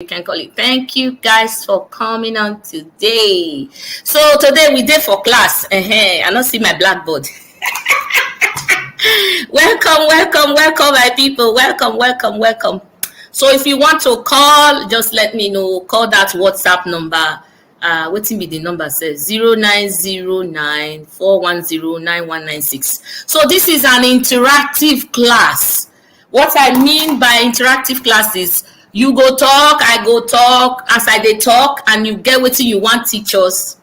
You can call it. Thank you guys for coming on today. So today we did for class. I don't see my blackboard. welcome, my people. Welcome. So if you want to call, just let me know. Call that WhatsApp number. What's in the number says 0909-410-9196. So this is an interactive class. What I mean by interactive class is you go talk, I go talk, as I dey talk, and you get what you want teachers.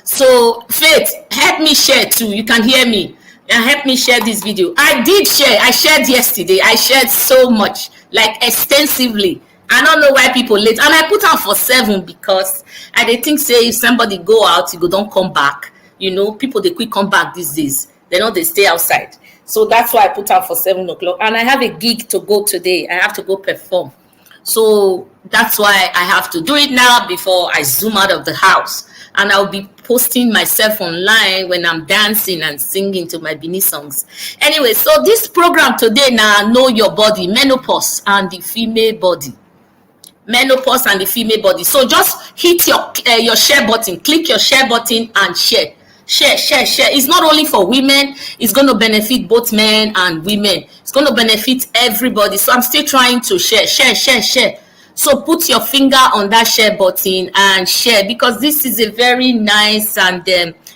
So Faith, help me share too. You can hear me. And help me share this video. I did share. I shared yesterday. I shared so much, like extensively. I don't know why people late. And I put on for 7 because I dey think say if somebody go out, you go don't come back. You know, people they quick come back these days. They know they stay outside. So that's why I put out for 7 o'clock. And I have a gig to go today. I have to go perform. So that's why I have to do it now before I zoom out of the house. And I'll be posting myself online when I'm dancing and singing to my Bini songs. Anyway, so this program today now, Know Your Body, Menopause and the Female Body. Menopause and the female body. So just hit your share button, click your share button and share. Share. It's not only for women, it's going to benefit both men and women. It's going to benefit everybody. So I'm still trying to share. So put your finger on that share button and share, because this is a very nice and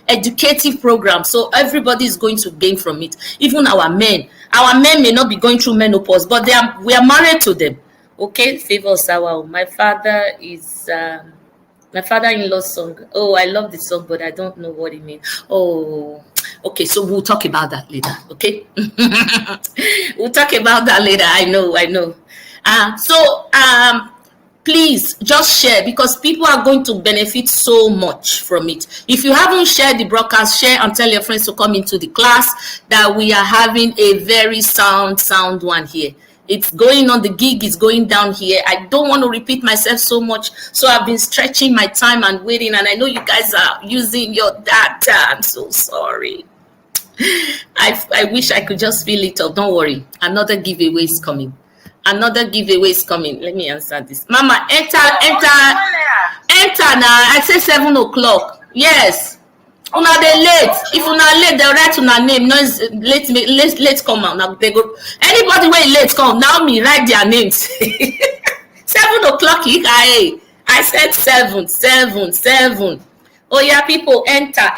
educative program. So everybody is going to gain from it. Even our men. Our men may not be going through menopause, but we are married to them. Okay, Favor Sawa. My father is my father-in-law's song. Oh, I love the song, but I don't know what it means. Oh, okay. So we'll talk about that later. Okay, we'll talk about that later. I know. Please just share, because people are going to benefit so much from it. If you haven't shared the broadcast, share and tell your friends to come into the class, that we are having a very sound one here. It's going on, the gig is going down here. I don't want to repeat myself so much. So I've been stretching my time and waiting. And I know you guys are using your data. I'm so sorry. I wish I could just fill it up. Don't worry. Another giveaway is coming. Let me answer this. Mama, enter now. I say 7 o'clock. Yes. Una they late. If una late, they write una name. No, late come out. Now they go. Anybody when late come, now me write their names. 7 o'clock. I said 7. Oh yeah, people enter.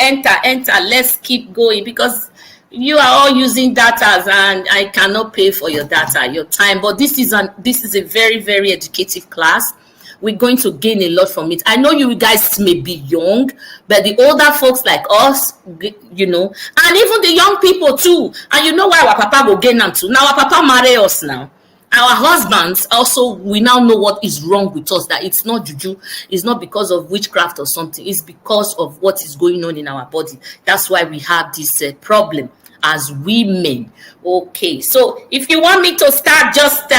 Let's keep going, because you are all using data and I cannot pay for your data, your time. But this is a very, very educative class. We're going to gain a lot from it. I know you guys may be young, but the older folks like us, you know, and even the young people too. And you know why our papa will gain them too. Now our papa marry us now. Our husbands also, we now know what is wrong with us, that it's not juju, it's not because of witchcraft or something, it's because of what is going on in our body. That's why we have this problem as women. Okay, so if you want me to start, just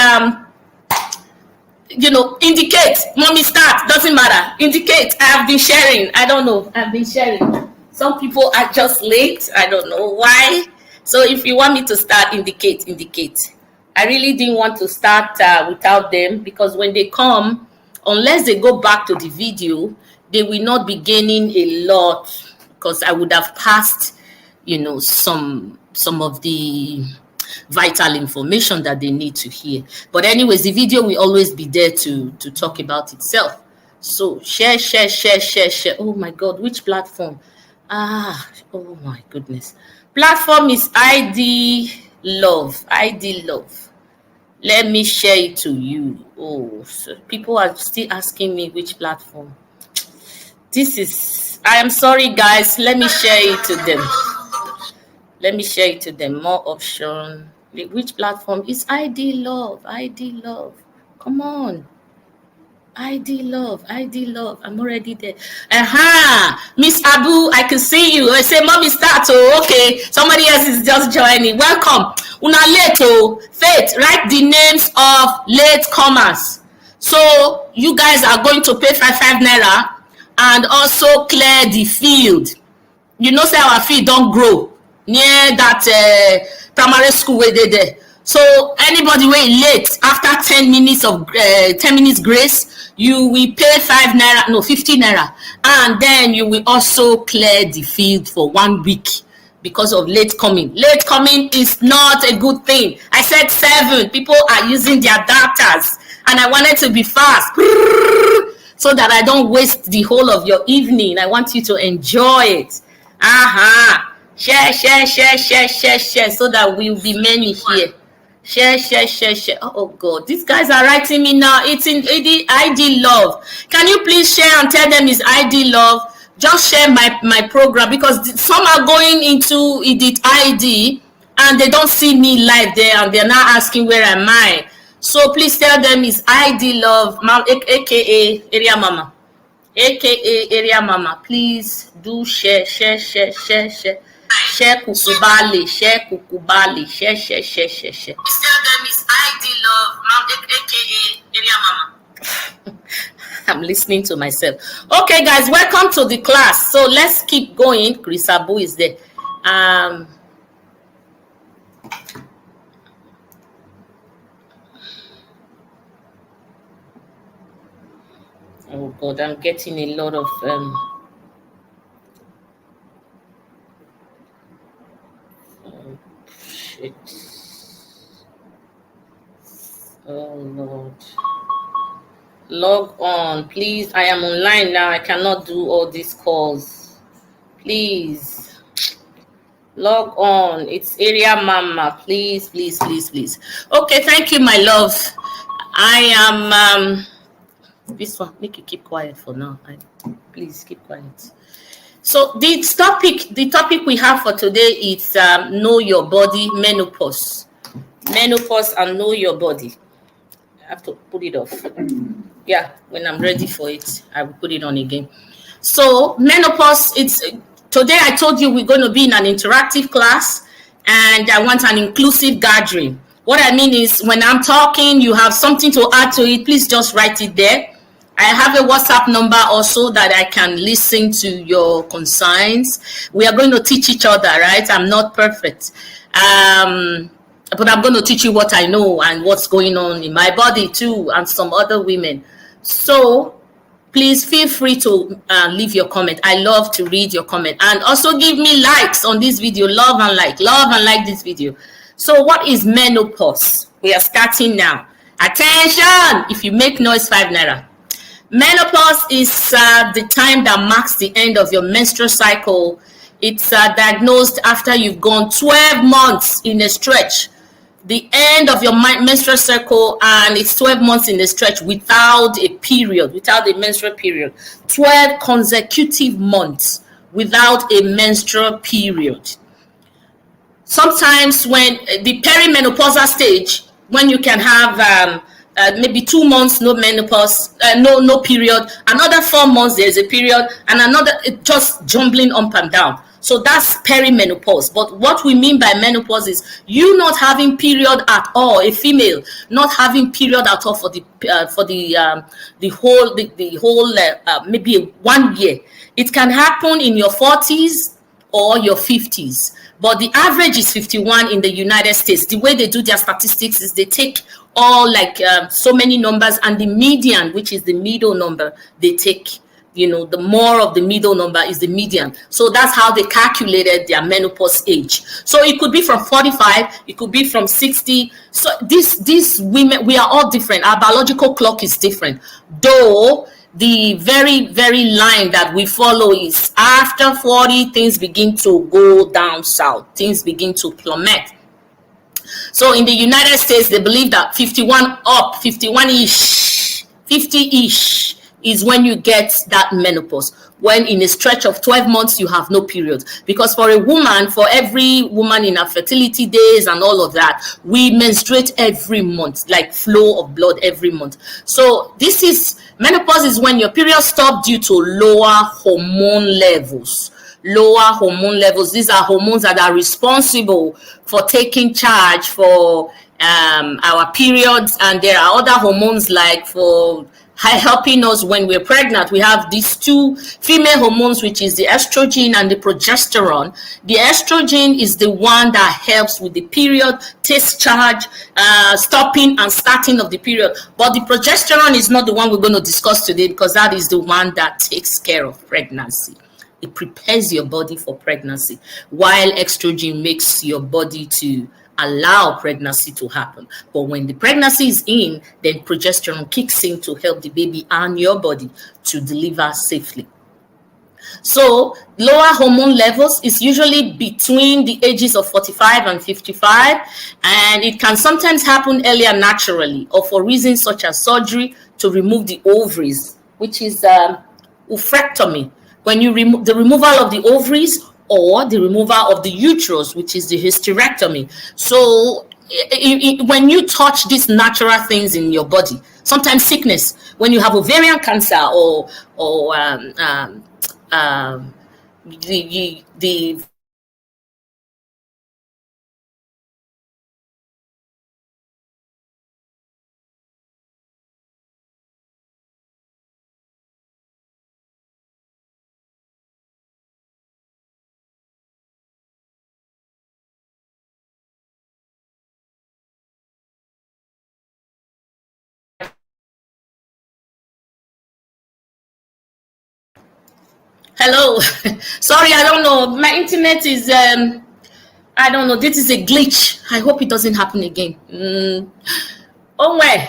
indicate. Mommy, start. Doesn't matter. Indicate. I have been sharing. I don't know. I've been sharing. Some people are just late. I don't know why. So if you want me to start, indicate. I really didn't want to start without them, because when they come, unless they go back to the video, they will not be gaining a lot, because I would have passed, some of the vital information that they need to hear. But anyways, the video will always be there to talk about itself. So share. Oh my God, which platform? Oh my goodness. Platform is ID Love. Let me share it to you. Oh, so people are still asking me which platform. I am sorry guys, let me share it to them. More option. Which platform is ID Love? Come on. ID Love. I'm already there. Miss Abu, I can see you. I say, Mommy, start. Oh, okay. Somebody else is just joining. Welcome. Una late. Oh, Faith, write the names of late comers. So you guys are going to pay 5 naira and also clear the field. You know, say our field don't grow near that primary school where they there. So anybody wey late after 10 minutes of 10 minutes grace, you will pay 5 naira, no 50 naira, and then you will also clear the field for 1 week because of late coming. Late coming is not a good thing. I said 7. People are using their datas, and I wanted to be fast so that I don't waste the whole of your evening. I want you to enjoy it. Share, share, share, share, share, share, so that we'll be many here. Share, share, share, share. Oh God, these guys are writing me now. It's in ID Love. Can you please share and tell them it's ID Love? Just share my program, because some are going into Edit ID and they don't see me live there, and they're now asking where am I. So please tell them it's ID Love, aka Area Mama. AKA Area Mama. Please do share, share, share, share, share. Share Kukubali, share Kukubali, share, share, share, share, share. Please tell them it's ID Love, aka Area Mama. I'm listening to myself. Okay, guys, welcome to the class. So let's keep going. Chris Abu is there. Oh God, I'm getting a lot of oh shit. Oh Lord. Log on, please. I am online now. I cannot do all these calls. Please log on. It's Area Mama. Please, please, please, please. Okay, thank you, my love. I am this one, make you keep quiet for now. Please keep quiet. So the topic we have for today is know your body, menopause and know your body. I have to put it off. Yeah, when I'm ready for it, I will put it on again. So menopause, today I told you we're going to be in an interactive class, and I want an inclusive gathering. What I mean is, when I'm talking, you have something to add to it, please just write it there. I have a WhatsApp number also that I can listen to your concerns. We are going to teach each other, right? I'm not perfect. But I'm going to teach you what I know and what's going on in my body too, and some other women. So please feel free to leave your comment. I love to read your comment, and also give me likes on this video. Love and like this video. So what is menopause? We are starting now. Attention! If you make noise, 5 naira. Menopause is the time that marks the end of your menstrual cycle. It's diagnosed after you've gone 12 months in a stretch. The end of your menstrual cycle, and it's 12 months in a stretch without a period, without a menstrual period. 12 consecutive months without a menstrual period. Sometimes when the perimenopausal stage, when you can have maybe 2 months no menopause, no period, another 4 months there's a period, and another just jumbling up and down. So that's perimenopause. But what we mean by menopause is you not having period at all, a female not having period at all for the whole maybe 1 year. It can happen in your 40s or your 50s, but the average is 51 in the United States. The way they do their statistics is they take all so many numbers, and the median, which is the middle number, they take, the more of the middle number is the median. So that's how they calculated their menopause age. So it could be from 45, it could be from 60. So these women, we are all different. Our biological clock is different. Though the very, very line that we follow is after 40, things begin to go down south. Things begin to plummet. So in the United States, they believe that 51 up, 51-ish, 50-ish is when you get that menopause, when in a stretch of 12 months you have no period. Because for a woman, for every woman in her fertility days and all of that, we menstruate every month, like flow of blood every month. So menopause is when your period stops due to lower hormone levels. Lower hormone levels. These are hormones that are responsible for taking charge, for our periods, and there are other hormones like for helping us when we're pregnant. We have these two female hormones, which is the estrogen and the progesterone. The estrogen is the one that helps with the period, takes charge, stopping and starting of the period. But the progesterone is not the one we're going to discuss today, because that is the one that takes care of pregnancy. It prepares your body for pregnancy, while estrogen makes your body to allow pregnancy to happen. But when the pregnancy is in, then progesterone kicks in to help the baby and your body to deliver safely. So lower hormone levels is usually between the ages of 45 and 55, and it can sometimes happen earlier naturally or for reasons such as surgery to remove the ovaries, which is oophorectomy. When you remove the removal of the ovaries, or the removal of the uterus, which is the hysterectomy. So when you touch these natural things in your body, sometimes sickness, when you have ovarian cancer or the hello. Sorry, I don't know, my internet is I don't know, this is a glitch. I hope it doesn't happen again. Oh well,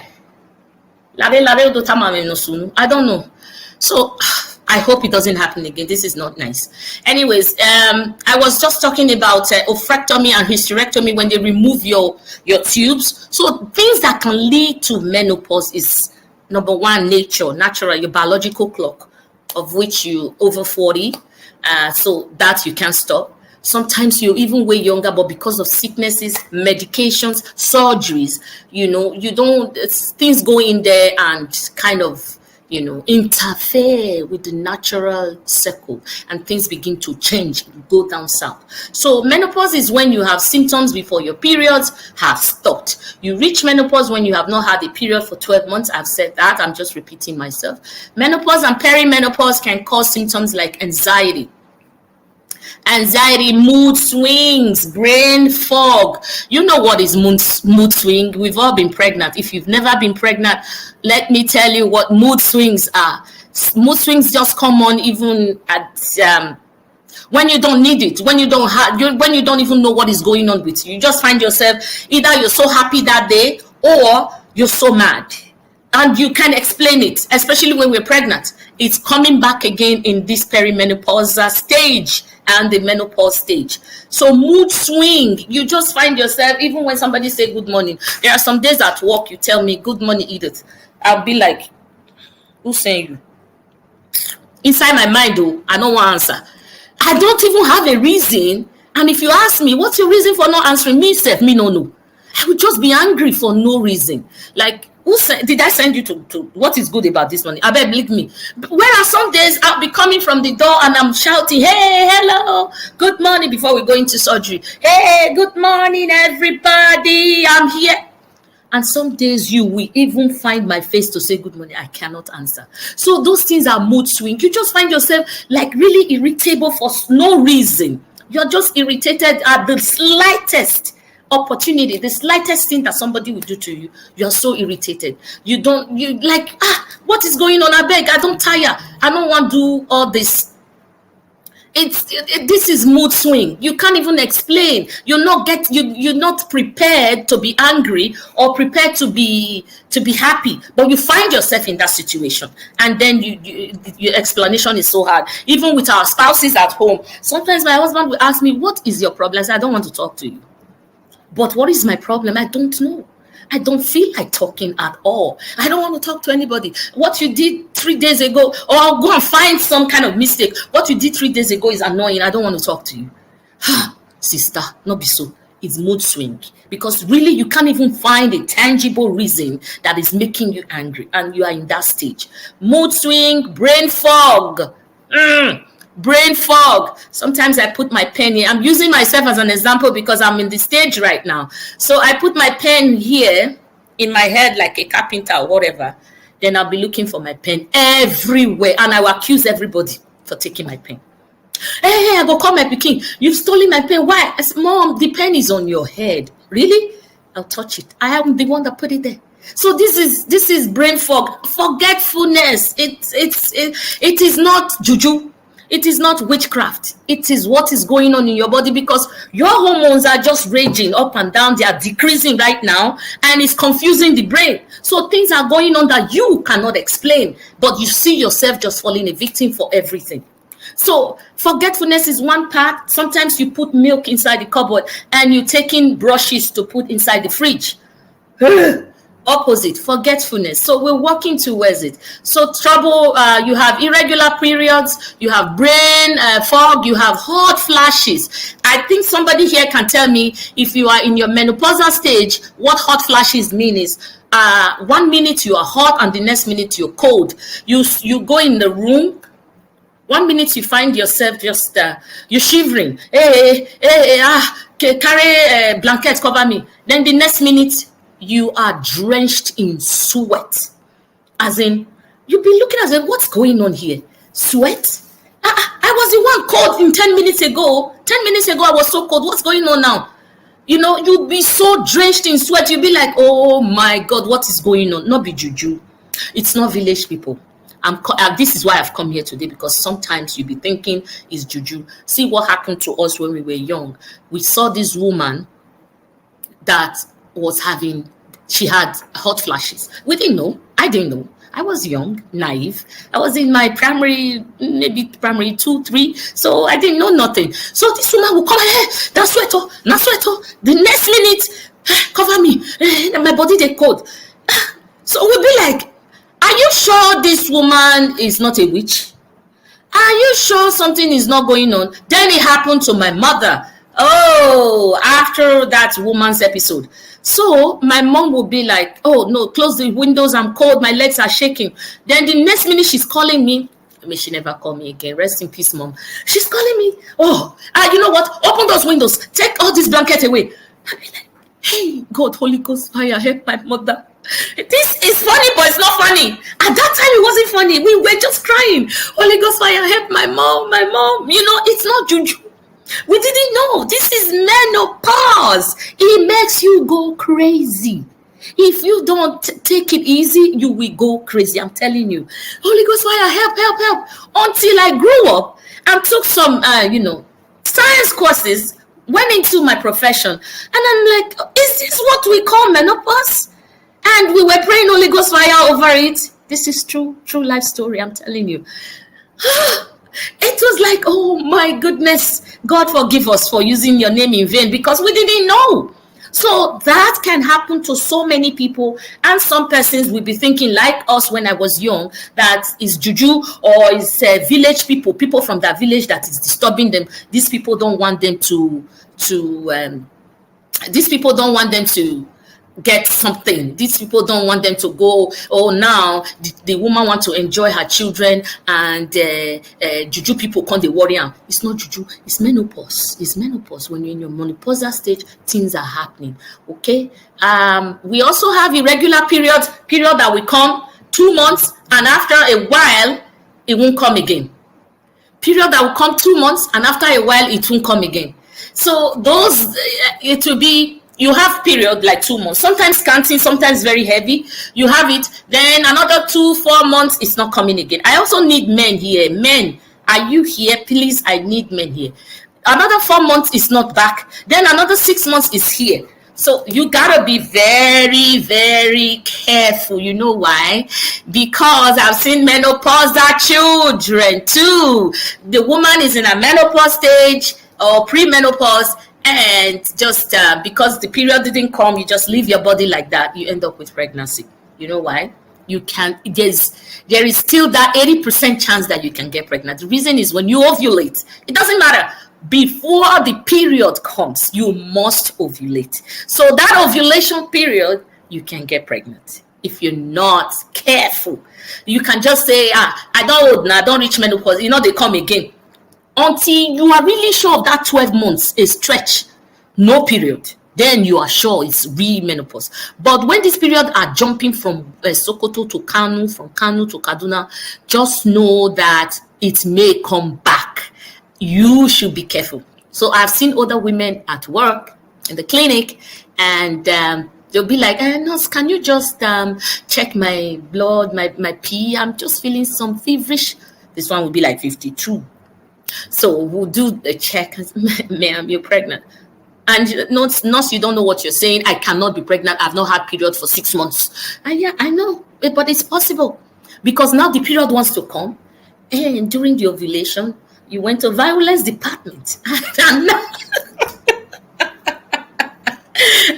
I don't know. So I hope it doesn't happen again. This is not nice. Anyways, I was just talking about oophorectomy and hysterectomy, when they remove your tubes. So things that can lead to menopause is, number one, natural, your biological clock, of which you over 40. So that you can't stop. Sometimes you're even way younger, but because of sicknesses, medications, surgeries, you don't, things go in there and kind of, interfere with the natural cycle, and things begin to change, go down south. So menopause is when you have symptoms before your periods have stopped. You reach menopause when you have not had a period for 12 months. I've said that. I'm just repeating myself. Menopause and perimenopause can cause symptoms like anxiety, mood swings, brain fog. You know what is mood swing? We've all been pregnant. If you've never been pregnant, let me tell you what mood swings are. Mood swings just come on even at when you don't need it, when you don't even know what is going on with you. You just find yourself, either you're so happy that day or you're so mad, and you can explain it, especially when we're pregnant. It's coming back again in this perimenopausal stage and the menopause stage. So mood swing, you just find yourself, even when somebody say good morning, there are some days at work you tell me good morning Edith, I'll be like, who's saying you? Inside my mind though, I don't want to answer. I don't even have a reason. And if you ask me what's your reason for not answering, me self, me no, I would just be angry for no reason. Like, did I send you to what is good about this money? I bet believe me. Whereas some days I'll be coming from the door and I'm shouting, hey, hello, good morning, before we go into surgery. Hey, good morning, everybody, I'm here. And some days you will even find my face to say good morning, I cannot answer. So those things are mood swing. You just find yourself like really irritable for no reason. You're just irritated at the slightest opportunity, the slightest thing that somebody will do to you. You're so irritated. You like, what is going on? I beg, I don't tire. I don't want to do all this. This is mood swing. You can't even explain. You're not prepared to be angry or prepared to be happy, but you find yourself in that situation, and then your explanation is so hard. Even with our spouses at home, sometimes my husband will ask me, what is your problem? I say, I don't want to talk to you. But what is my problem? I don't know. I don't feel like talking at all. I don't want to talk to anybody. What you did 3 days ago, or I'll go and find some kind of mistake. What you did 3 days ago is annoying. I don't want to talk to you. Sister, not be so. It's mood swing. Because really, you can't even find a tangible reason that is making you angry. And you are in that stage. Mood swing, brain fog. Brain fog. Sometimes I put my pen here. I'm using myself as an example because I'm in the stage right now. So I put my pen here in my head like a carpenter or whatever. Then I'll be looking for my pen everywhere, and I will accuse everybody for taking my pen. Hey, I go call my pikin. You've stolen my pen. Why? I said, Mom, the pen is on your head. Really? I'll touch it. I am the one that put it there. So this is brain fog, forgetfulness. It is not juju. It is not witchcraft. It is what is going on in your body, because your hormones are just raging up and down. They are decreasing right now, and it's confusing the brain. So things are going on that you cannot explain, but you see yourself just falling a victim for everything. So forgetfulness is one part. Sometimes you put milk inside the cupboard and you're taking brushes to put inside the fridge. Opposite, forgetfulness. So we're working towards it. So trouble, you have irregular periods, you have brain fog, you have hot flashes. I think somebody here can tell me, if you are in your menopausal stage, what hot flashes mean is 1 minute you are hot and the next minute you're cold. You go in the room, 1 minute you find yourself just you're shivering. Carry a blanket, cover me. Then the next minute you are drenched in sweat. As in, you'll be looking at it, what's going on here? Sweat? I was the one cold in 10 minutes ago. 10 minutes ago I was so cold. What's going on now? You know, you'll be so drenched in sweat. You'll be like, oh my God, what is going on? Not be juju. It's not village people. This is why I've come here today, because sometimes you'll be thinking it's juju. See what happened to us when we were young. We saw this woman that was she had hot flashes. We didn't know. I didn't know. I was young, naive. I was in my maybe primary 2, 3. So I didn't know nothing. So this woman will come, hey, that's sweater, not sweater. The next minute, cover me. My body, they cold. So we'll be like, are you sure this woman is not a witch? Are you sure something is not going on? Then it happened to my mother. Oh, after that woman's episode. So my mom would be like, oh no, close the windows, I'm cold, my legs are shaking. Then the next minute she's calling me. I mean, she never called me again. Rest in peace, Mom. She's calling me. Oh, you know what? Open those windows. Take all this blanket away. I'll be like, hey, God, Holy Ghost fire, help my mother. This is funny, but it's not funny. At that time, it wasn't funny. We were just crying. Holy Ghost fire, help my mom, my mom. You know, it's not juju. We didn't know. This is menopause. It makes you go crazy. If you don't take it easy, you will go crazy. I'm telling you. Holy Ghost fire, help, help, help. Until I grew up and took some, science courses, went into my profession. And I'm like, is this what we call menopause? And we were praying Holy Ghost fire over it. This is true life story. I'm telling you. It was like, oh my goodness, God forgive us for using your name in vain, because we didn't know. So that can happen to so many people, and some persons will be thinking like us when I was young, that is juju or is village people from that village that is disturbing them. These people don't want them to get something. These people don't want them to go, oh, now the woman wants to enjoy her children, and juju people come, they worry. It's not juju, it's menopause. It's menopause. When you're in your menopausal stage, things are happening. Okay. We also have irregular period that will come 2 months, and after a while it won't come again. Period that will come 2 months, and after a while it won't come again. So those, it will be, you have period like 2 months, sometimes scanty, sometimes very heavy. You have it, then another 2-4 months, it's not coming again. I also need men here. Men, are you here? Please, I need men here. Another 4 months is not back. Then another 6 months is here. So you gotta be very, very careful. You know why? Because I've seen menopausal children too. The woman is in a menopause stage or pre-menopause, and just because the period didn't come, you just leave your body like that, you end up with pregnancy. You know why? You can't. There is still that 80% chance that you can get pregnant. The reason is, when you ovulate, it doesn't matter. Before the period comes, you must ovulate. So that ovulation period, you can get pregnant if you're not careful. You can just say, I don't old now, I don't reach menopause. You know, they come again. until you are really sure of that 12 months, a stretch, no period. Then you are sure it's real menopause. But when this period are jumping from Sokoto to Kanu, from Kanu to Kaduna, just know that it may come back. You should be careful. So I've seen other women at work in the clinic, and they'll be like, nurse, can you just check my blood, my pee? I'm just feeling some feverish. This one will be like 52. So we'll do the check. Ma'am, you're pregnant. And nurse, you don't know what you're saying. I cannot be pregnant. I've not had period for 6 months. And yeah, I know, but it's possible. Because now the period wants to come. And during the ovulation, you went to violence department. And now,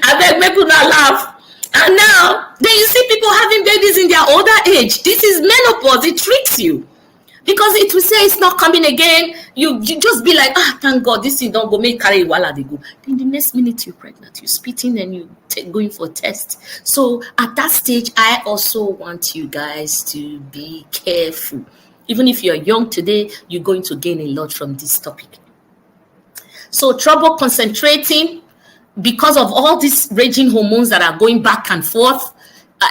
I beg make you not laugh. And now, then you see people having babies in their older age. This is menopause. It tricks you. Because it will say it's not coming again. You just be like, thank God, this thing don't go make carry while they go. Then the next minute you're pregnant, you're spitting and you going for a test. So at that stage, I also want you guys to be careful. Even if you're young today, you're going to gain a lot from this topic. So trouble concentrating because of all these raging hormones that are going back and forth.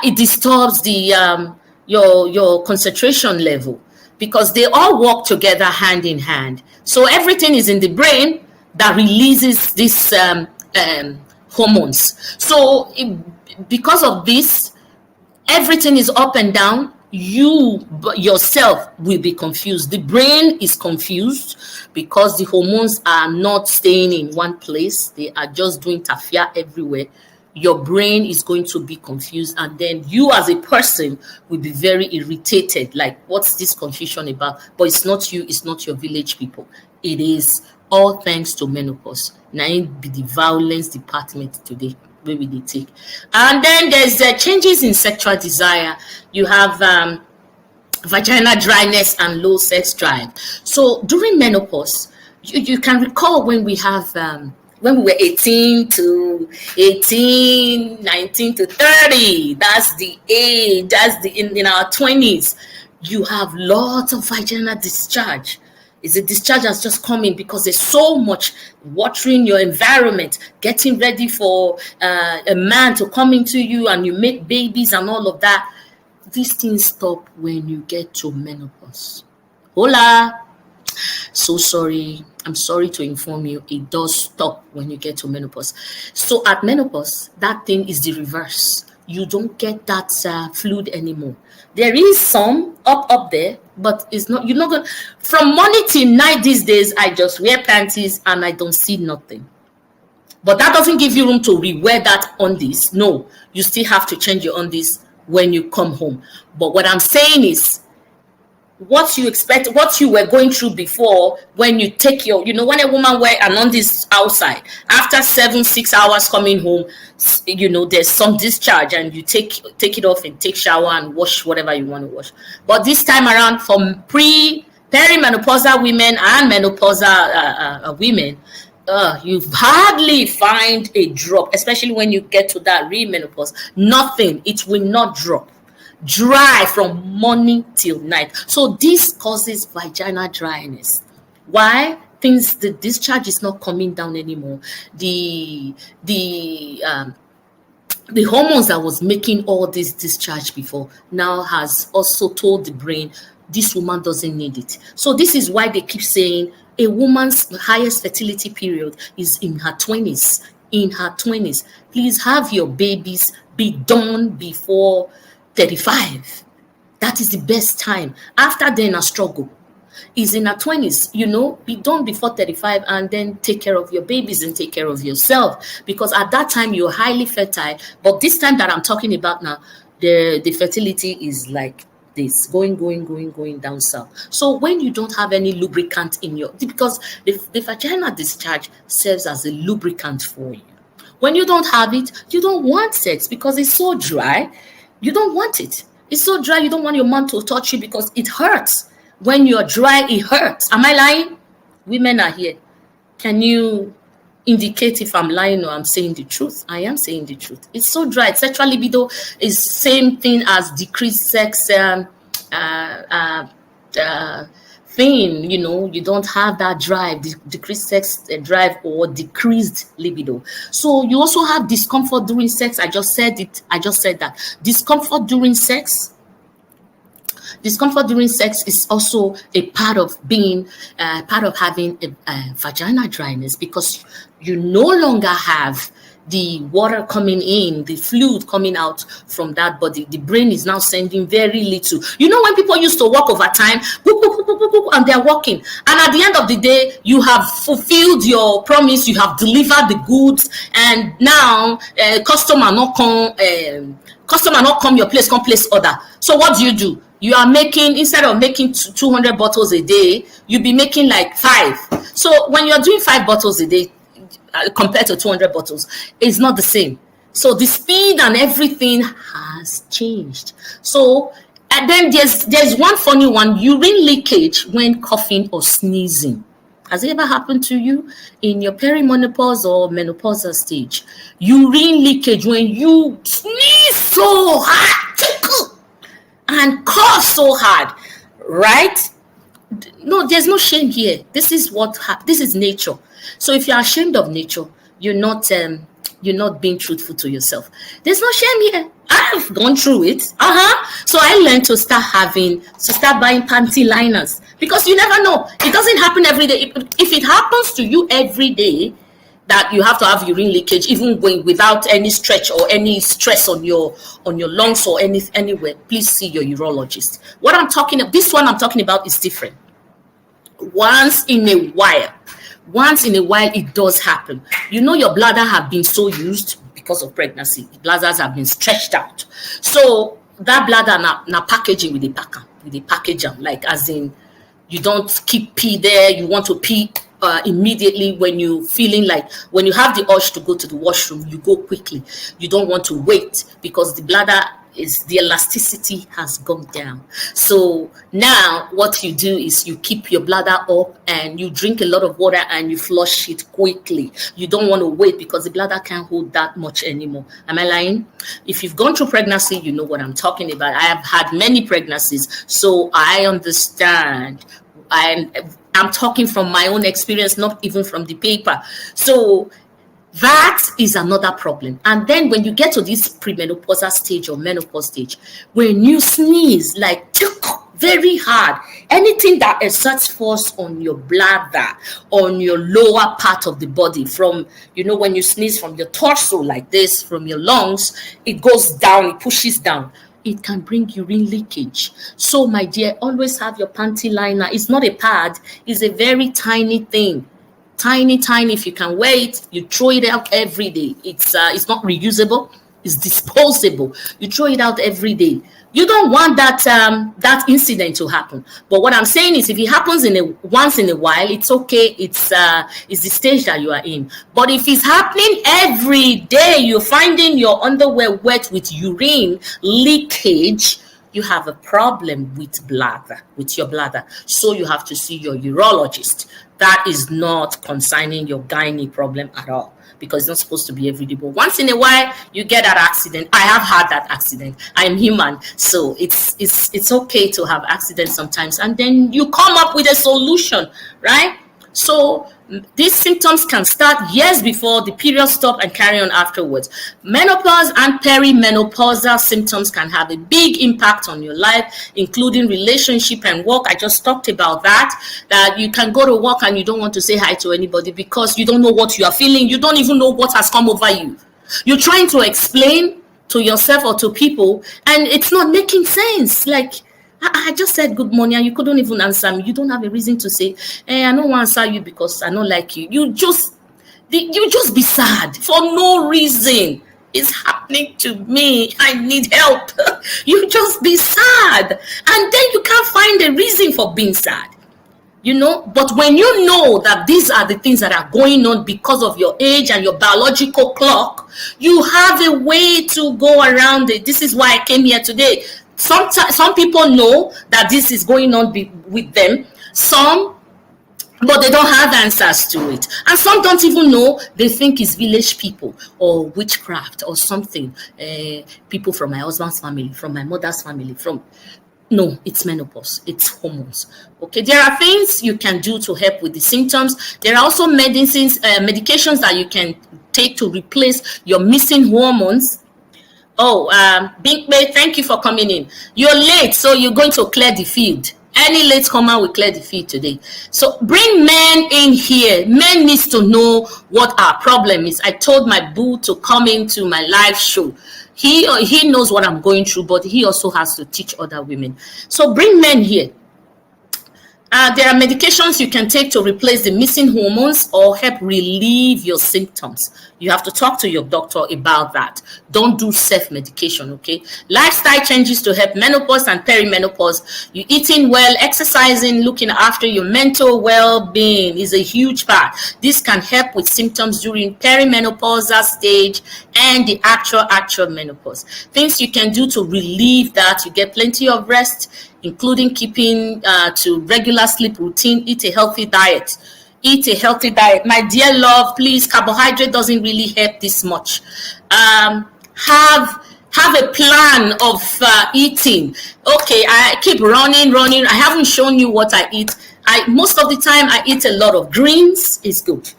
It disturbs the your concentration level, because they all work together hand in hand. So everything is in the brain that releases these hormones. So because of this, everything is up and down. You yourself will be confused. The brain is confused because the hormones are not staying in one place. They are just doing tafia everywhere. Your brain is going to be confused, and then you as a person will be very irritated, like, what's this confusion about? But it's not you, it's not your village people. It is all thanks to menopause. Now it be the violence department today where we take. And then there's changes in sexual desire. You have vaginal dryness and low sex drive. So during menopause, you can recall when we have when we were 19 to 30, that's the age, that's the in our 20s, you have lots of vaginal discharge. It's a discharge that's just coming because there's so much watering your environment, getting ready for a man to come into you, and you make babies and all of that. These things stop when you get to menopause. Hola. So sorry. I'm sorry to inform you, it does stop when you get to menopause. So at menopause, that thing is the reverse. You don't get that fluid anymore. There is some up there, but it's not. You're not going. From morning till night these days, I just wear panties and I don't see nothing. But that doesn't give you room to rewear that undies. No, you still have to change your undies when you come home. But what I'm saying is, what you expect, what you were going through before, when you take your, when a woman wear an undies outside, after 7-6 hours coming home, there's some discharge, and you take it off and take shower and wash whatever you want to wash. But this time around, for perimenopausal women and menopausal women, you hardly find a drop, especially when you get to that menopause. Nothing, it will not drop. Dry from morning till night. So this causes vaginal dryness. Why? The discharge is not coming down anymore. The hormones that was making all this discharge before now has also told the brain this woman doesn't need it. So this is why they keep saying a woman's highest fertility period is in her 20s. In her 20s, please have your babies be done before 35. That is the best time. After then, a struggle is in her 20s, be done before 35, and then take care of your babies and take care of yourself, because at that time you're highly fertile. But this time that I'm talking about now, the fertility is like this, going down south. So when you don't have any lubricant in because the vaginal discharge serves as a lubricant for you. When you don't have it, you don't want sex because it's so dry. You don't want it. It's so dry, you don't want your man to touch you because it hurts. When you're dry, it hurts. Am I lying? Women are here. Can you indicate if I'm lying or I'm saying the truth? I am saying the truth. It's so dry. Sexual libido is same thing as decreased sex thin, you don't have that drive, decreased sex drive or decreased libido. So you also have discomfort during sex. I just said that. Discomfort during sex is also a part of being part of having a vaginal dryness, because you no longer have the water coming in, the fluid coming out from that body. The brain is now sending very little. When people used to work overtime, and they're working, and at the end of the day, you have fulfilled your promise, you have delivered the goods, and now customer not come your place, come place order. So what do? You are making, instead of making 200 bottles a day, you'll be making like 5. So when you're doing 5 bottles a day, compared to 200 bottles, it's not the same. So the speed and everything has changed. So, and then there's one funny one: urine leakage when coughing or sneezing. Has it ever happened to you in your perimenopause or menopausal stage? Urine leakage when you sneeze so hard and cough so hard, right? No, there's no shame here. This is nature. So if you're ashamed of nature, you're not being truthful to yourself. There's no shame here. I've gone through it. So I learned to start buying panty liners, because you never know. It doesn't happen every day. If it happens to you every day, that you have to have urine leakage, even going without any stretch or any stress on your lungs or anywhere, please see your urologist. This one I'm talking about is different. Once in a while it does happen. Your bladder have been so used because of pregnancy. The bladders have been stretched out. So that bladder now packaging with the package, like as in you don't keep pee there. You want to pee immediately when you have the urge to go to the washroom. You go quickly. You don't want to wait, because the bladder the elasticity has gone down. So now what you do is you keep your bladder up and you drink a lot of water and you flush it quickly. You don't want to wait, because the bladder can't hold that much anymore. Am I lying? If you've gone through pregnancy, you know what I'm talking about. I have had many pregnancies, so I understand. I'm talking from my own experience, not even from the paper. So that is another problem. And then when you get to this premenopausal stage or menopause stage, when you sneeze like very hard, anything that exerts force on your bladder, on your lower part of the body, from, when you sneeze from your torso like this, from your lungs, it goes down, it pushes down. It can bring urine leakage. So, my dear, always have your panty liner. It's not a pad. It's a very tiny thing. Tiny. If you can wear it, you throw it out every day. It's not reusable. It's disposable. You throw it out every day. You don't want that incident to happen. But what I'm saying is, if it happens once in a while, it's okay. It's the stage that you are in. But if it's happening every day, you're finding your underwear wet with urine leakage, you have a problem with your bladder. So you have to see your urologist. That is not concerning your gynae problem at all, because it's not supposed to be every day. But once in a while, you get that accident. I have had that accident. I'm human. So it's okay to have accidents sometimes. And then you come up with a solution, right? So these symptoms can start years before the period stop and carry on afterwards. Menopause and perimenopausal symptoms can have a big impact on your life, including relationship and work. I just talked about that you can go to work and you don't want to say hi to anybody because you don't know what you are feeling. You don't even know what has come over you. You're trying to explain to yourself or to people, and it's not making sense. Like, I just said good morning and you couldn't even answer me. You don't have a reason to say, I don't want to answer you because I don't like you. You just be sad for no reason. It's happening to me. I need help. You just be sad. And then you can't find a reason for being sad. But when you know that these are the things that are going on because of your age and your biological clock, you have a way to go around it. This is why I came here today. Some people know that this is going on with them, but they don't have answers to it. And some don't even know. They think it's village people or witchcraft or something. People from my husband's family, from my mother's family, No, it's menopause. It's hormones. Okay, there are things you can do to help with the symptoms. There are also medications that you can take to replace your missing hormones. Oh, Big Bay, thank you for coming in. You're late, so you're going to clear the field. Any late comer will clear the field today. So bring men in here. Men needs to know what our problem is. I told my boo to come into my live show. He knows what I'm going through, but he also has to teach other women. So bring men here. There are medications you can take to replace the missing hormones or help relieve your symptoms. You have to talk to your doctor about that. Don't do self-medication, okay? Lifestyle changes to help menopause and perimenopause. You eating well, exercising, looking after your mental well-being is a huge part. This can help with symptoms during perimenopausal stage and the actual menopause. Things you can do to relieve that: you get plenty of rest, including keeping to regular sleep routine, eat a healthy diet. Eat a healthy diet. My dear love, please, carbohydrate doesn't really help this much. Have a plan of eating. Okay, I keep running. I haven't shown you what I eat. Most of the time I eat a lot of greens. It's good.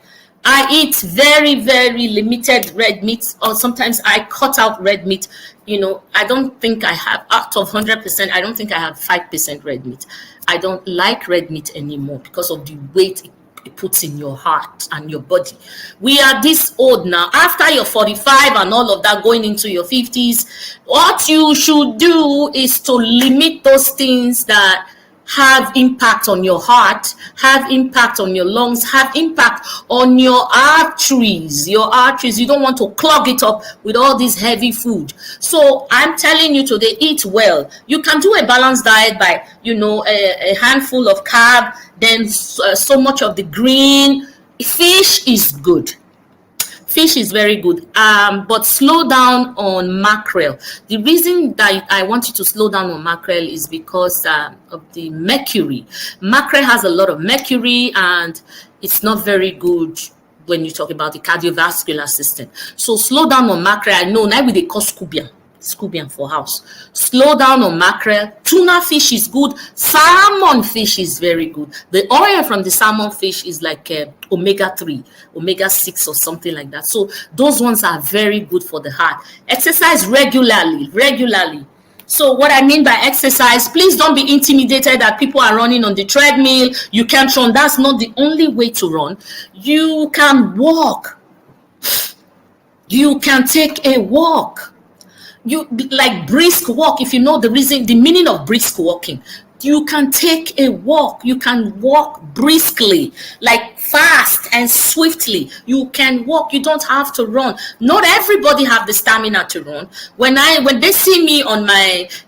I eat very, very limited red meat, or sometimes I cut out red meat. I don't think I have, out of 100%, I don't think I have 5% red meat. I don't like red meat anymore because of the weight it puts in your heart and your body. We are this old now. After you're 45 and all of that, going into your 50s, what you should do is to limit those things that have impact on your heart, have impact on your lungs, have impact on your arteries. You don't want to clog it up with all this heavy food. So I'm telling you today, eat well. You can do a balanced diet by, a handful of carb, then so much of the green. Fish is good. Fish is very good, but slow down on mackerel. The reason that I want you to slow down on mackerel is because of the mercury. Mackerel has a lot of mercury, and it's not very good when you talk about the cardiovascular system. So slow down on mackerel. I know now they call scubian for house. Slow down on mackerel. Tuna fish is good. Salmon fish is very good. The oil from the salmon fish is like omega-3, omega-6 or something like that. So those ones are very good for the heart. Exercise regularly. So what I mean by exercise, please don't be intimidated that people are running on the treadmill. You can't run. That's not the only way to run. You can walk. You can take a walk. You like brisk walk. If you know the meaning of brisk walking, you can take a walk. You can walk briskly, like fast and swiftly. You can walk. You don't have to run. Not everybody have the stamina to run. When they see me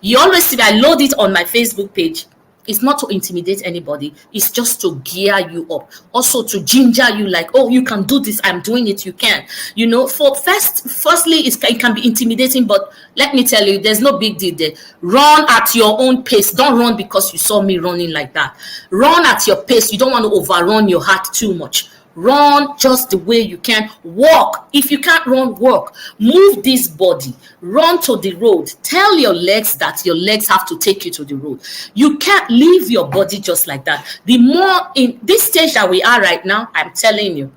you always see I load it on my Facebook page. It's not to intimidate anybody. It's just to gear you up. Also to ginger you, like, oh, you can do this. I'm doing it. You can. Firstly, it can be intimidating, but let me tell you, there's no big deal there. Run at your own pace. Don't run because you saw me running like that. Run at your pace. You don't want to overrun your heart too much. Run just the way you can. Walk. If you can't run, walk. Move this body. Run to the road. Tell your legs that your legs have to take you to the road. You can't leave your body just like that. The more in this stage that we are right now, I'm telling you,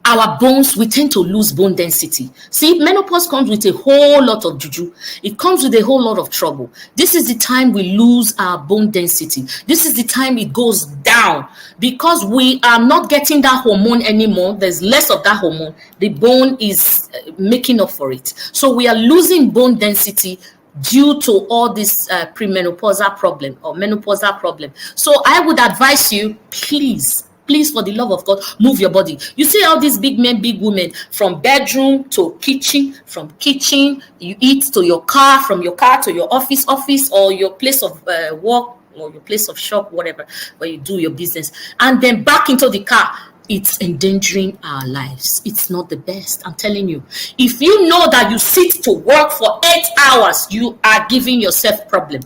our bones, we tend to lose bone density. See, menopause comes with a whole lot of juju. It comes with a whole lot of trouble. This is the time we lose our bone density. This is the time it goes down because we are not getting that hormone anymore. There's less of that hormone. The bone is making up for it. So we are losing bone density due to all this premenopausal problem or menopausal problem. So I would advise you, please, for the love of God, move your body. You see all these big men, big women, from bedroom to kitchen, from kitchen, you eat to your car, from your car to your office, or your place of work, or your place of shop, whatever, where you do your business, and then back into the car. It's endangering our lives. It's not the best. I'm telling you. If you know that you sit to work for 8 hours, you are giving yourself problem.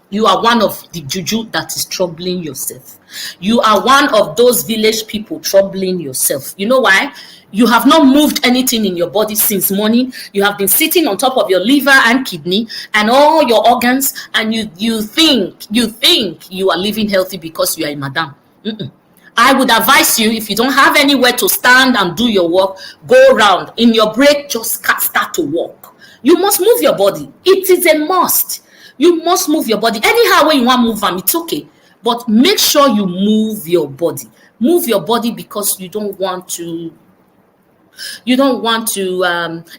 You are one of the juju that is troubling yourself. You are one of those village people troubling yourself. You know why? You have not moved anything in your body since morning. You have been sitting on top of your liver and kidney and all your organs, and you think you are living healthy because you are a madam. I would advise you, if you don't have anywhere to stand and do your work, go around. In your break, just start to walk. You must move your body. It is a must. You must move your body. Anyhow, when you want to move them, it's okay. But make sure you move your body. Move your body, because you don't want to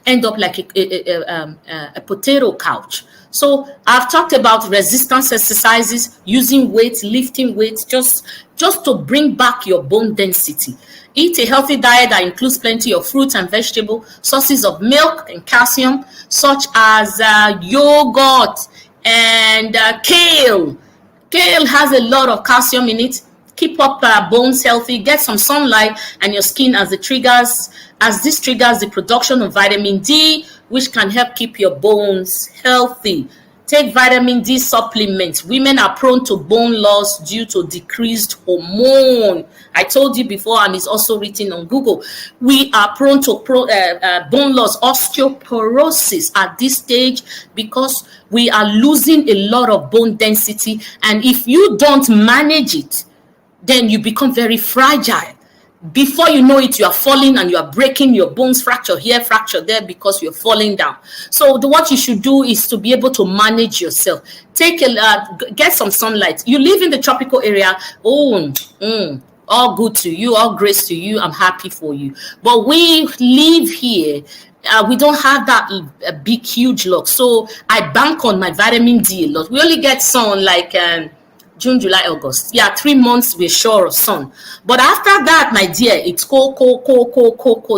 end up like a potato couch. So I've talked about resistance exercises, using weights, lifting weights, just to bring back your bone density. Eat a healthy diet that includes plenty of fruits and vegetables, sources of milk and calcium, such as yogurt and kale. Kale has a lot of calcium in it. Keep up bones healthy. Get some sunlight and your skin, as this triggers the production of vitamin D, which can help keep your bones healthy. Take vitamin D supplements. Women are prone to bone loss due to decreased hormone. I told you before, and it's also written on Google. We are prone to bone loss, osteoporosis at this stage, because we are losing a lot of bone density. And if you don't manage it, then you become very fragile. Before you know it, you are falling and you are breaking your bones, fracture here, fracture there, because you're falling down. So what you should do is to be able to manage yourself. Get some sunlight. You live in the tropical area. All good to you, all grace to you. I'm happy for you. But we live here. We don't have that big, huge luck. So I bank on my vitamin D a lot. We only get sun like June, July, August. Yeah, 3 months we're sure of sun. But after that, my dear, it's cold.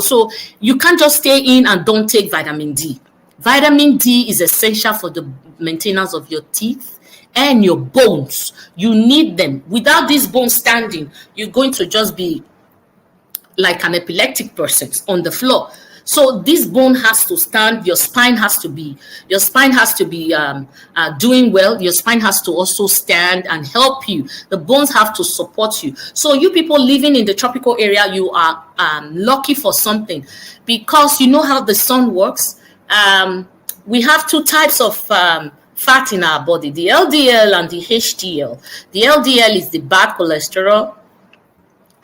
So you can't just stay in and don't take vitamin D. Vitamin D is essential for the maintenance of your teeth and your bones. You need them. Without these bones standing, you're going to just be like an epileptic person on the floor. So this bone has to stand. Your spine has to be doing well. Your spine has to also stand and help you. The bones have to support you. So you people living in the tropical area, you are lucky for something, because you know how the sun works. We have two types of fat in our body, the LDL and the HDL. The LDL is the bad cholesterol,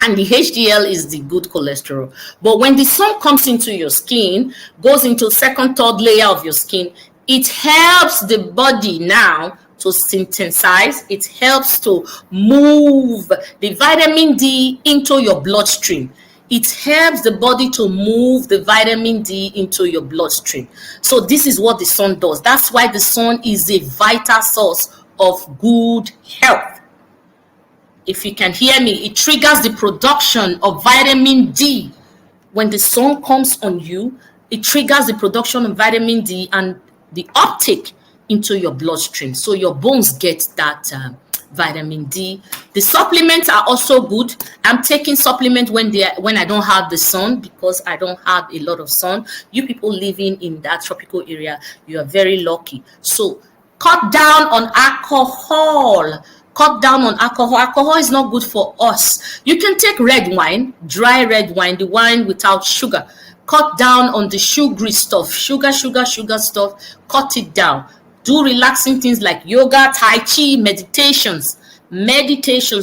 and the HDL is the good cholesterol. But when the sun comes into your skin, goes into second, third layer of your skin, it helps the body now to synthesize. It helps to move the vitamin D into your bloodstream. It helps the body to move the vitamin D into your bloodstream. So this is what the sun does. That's why the sun is a vital source of good health. If you can hear me, it triggers the production of vitamin D. When the sun comes on you, it triggers the production of vitamin D and the uptake into your bloodstream. So your bones get that vitamin D. The supplements are also good. I'm taking supplement when I don't have the sun, because I don't have a lot of sun. You people living in that tropical area, you are very lucky. So cut down on alcohol. Cut down on alcohol. Alcohol is not good for us. You can take red wine, dry red wine, the wine without sugar. Cut down on the sugary stuff. Sugar stuff. Cut it down. Do relaxing things like yoga, tai chi, meditations.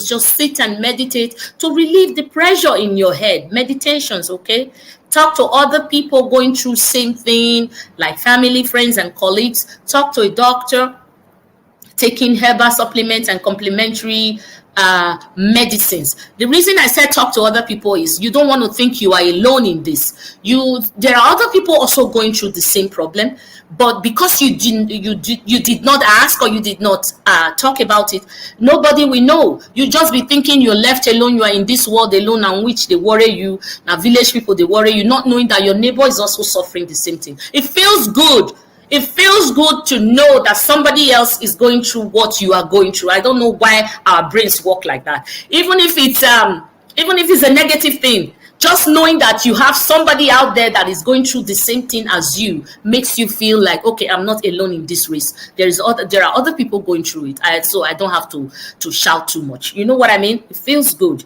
Just sit and meditate to relieve the pressure in your head. Meditations, okay? Talk to other people going through same thing, like family, friends, and colleagues. Talk to a doctor. Taking herbal supplements and complementary medicines. The reason I said talk to other people is you don't want to think you are alone in this. There are other people also going through the same problem, but because you did not ask, or you did not talk about it, nobody will know. You just be thinking you're left alone, you are in this world alone, and which they worry you. Now village people, they worry you, not knowing that your neighbor is also suffering the same thing. It feels good. It feels good to know that somebody else is going through what you are going through. I don't know why our brains work like that. Even if it's a negative thing, Just knowing that you have somebody out there that is going through the same thing as you makes you feel like, okay, I'm not alone in this race. There are other people going through it. So I don't have to shout too much. You know what I mean? It feels good.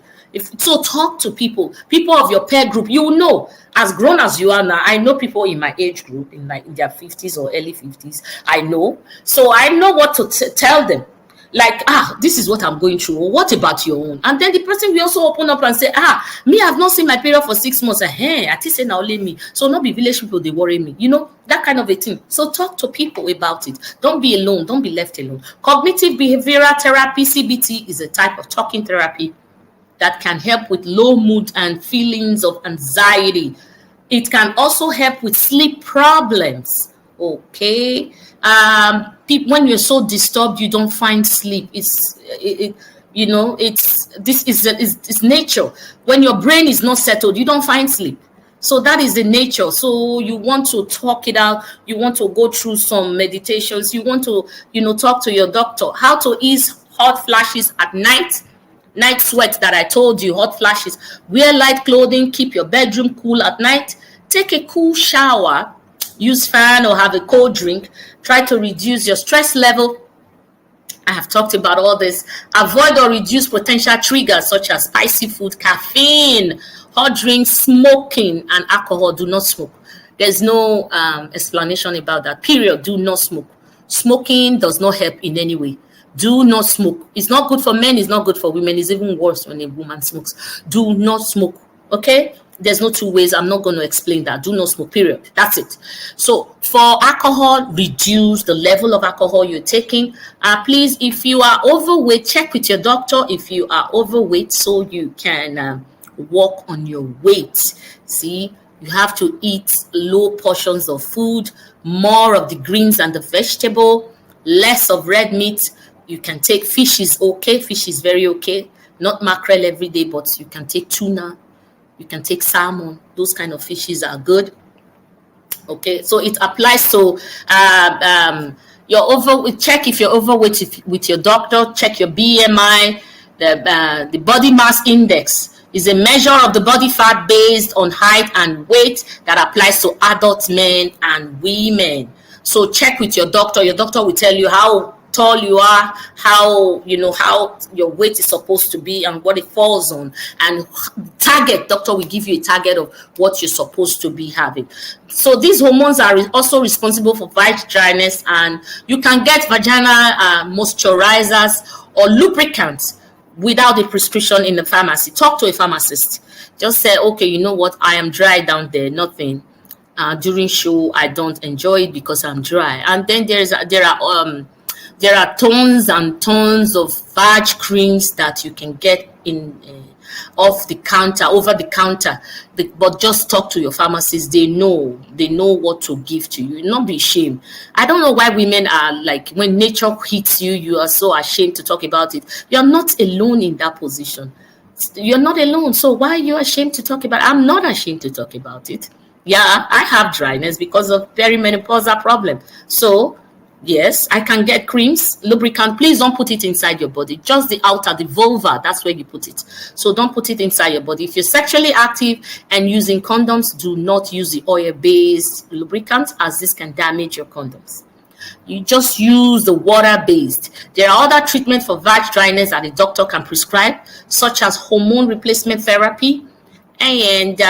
So talk to people of your peer group. You will know, as grown as you are now. I know people in my age group, in their 50s or early 50s. I know. So I know what to tell them. Like, this is what I'm going through. What about your own? And then the person will also open up and say, me, I've not seen my period for 6 months. I think say now only me. So not be village people, they worry me. You know, that kind of a thing. So talk to people about it. Don't be alone. Don't be left alone. Cognitive behavioral therapy, CBT, is a type of talking therapy that can help with low mood and feelings of anxiety. It can also help with sleep problems. Okay. When you're so disturbed, you don't find sleep. It's nature. When your brain is not settled, you don't find sleep. So that is the nature. So you want to talk it out. You want to go through some meditations. You want to, talk to your doctor. How to ease hot flashes at night. Night sweat that I told you, hot flashes. Wear light clothing. Keep your bedroom cool at night. Take a cool shower. Use fan or have a cold drink. Try to reduce your stress level. I have talked about all this. Avoid or reduce potential triggers such as spicy food, caffeine, hot drinks, smoking, and alcohol. Do not smoke. There's no explanation about that. Period. Do not smoke. Smoking does not help in any way. Do not smoke. It's not good for men. It's not good for women. It's even worse when a woman smokes. Do not smoke. Okay? There's no two ways. I'm not going to explain that. Do not smoke, period. That's it. So for alcohol, reduce the level of alcohol you're taking. Please, if you are overweight, check with your doctor if you are overweight so you can work on your weight. See, you have to eat low portions of food, more of the greens and the vegetable, less of red meat. You can take fish is okay. Fish is very okay. Not mackerel every day, but you can take tuna. You can take salmon. Those kind of fishes are good. Okay, so it applies to check if you're overweight with your doctor. Check your BMI. The body mass index is a measure of the body fat based on height and weight that applies to adult men and women. So check with your doctor. Your doctor will tell you how tall you are, how your weight is supposed to be and what it falls on, and doctor will give you a target of what you're supposed to be having. So these hormones are also responsible for vag dryness, and you can get vaginal moisturizers or lubricants without a prescription in the pharmacy. Talk to a pharmacist. Just say, okay, you know what, I am dry down there, nothing. During show I don't enjoy it because I'm dry. And then there are tons and tons of vag creams that you can get over the counter. But just talk to your pharmacist. They know what to give to you. Not be ashamed. I don't know why women are like, when nature hits you, you are so ashamed to talk about it. You're not alone in that position. You're not alone. So why are you ashamed to talk about it? I'm not ashamed to talk about it. Yeah, I have dryness because of perimenopausal problem. So yes, I can get creams, lubricant. Please don't put it inside your body. Just the outer, the vulva, that's where you put it. So don't put it inside your body. If you're sexually active and using condoms, do not use the oil-based lubricant, as this can damage your condoms. You just use the water-based. There are other treatments for vag dryness that a doctor can prescribe, such as hormone replacement therapy, and